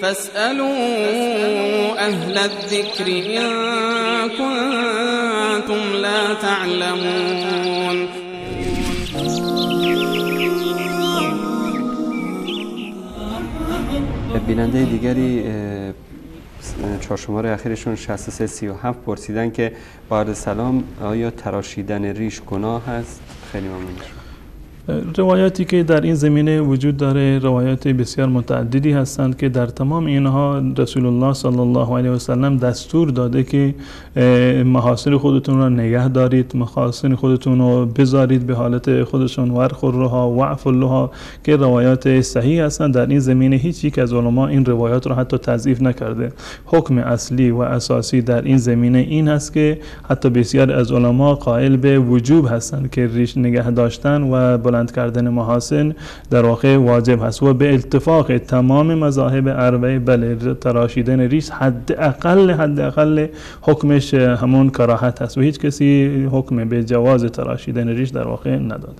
فاسألوا أهل الذكر إن كنتم لا تعلمون. بیننده دیگری چهارشماره اخیرشون 6337 پرسیدن که با عرض سلام آیا تراشیدن ریش گناه هست؟ خیلی ممنون. روایاتی که در این زمینه وجود داره روایات بسیار متعددی هستند که در تمام اینها رسول الله صلی الله علیه و سلم دستور داده که محاسن خودتون را نگه دارید، محاسن خودتون رو بذارید به حالت خودشون، ورخرها وعفلها، که روایات صحیح هستند. در این زمینه هیچ یک از علما این روایات را حتی تضعیف نکرده. حکم اصلی و اساسی در این زمینه این است که حتی بسیار از علما قائل به وجوب هستند که ریش نگه داشتن و بلند کردن محاسن در واقع واجب هست و به اتفاق تمام مذاهب اربعه بله تراشیدن ریش حداقل حکمش همون کراهت هست و هیچ کسی حکم به جواز تراشیدن ریش در واقع نداده.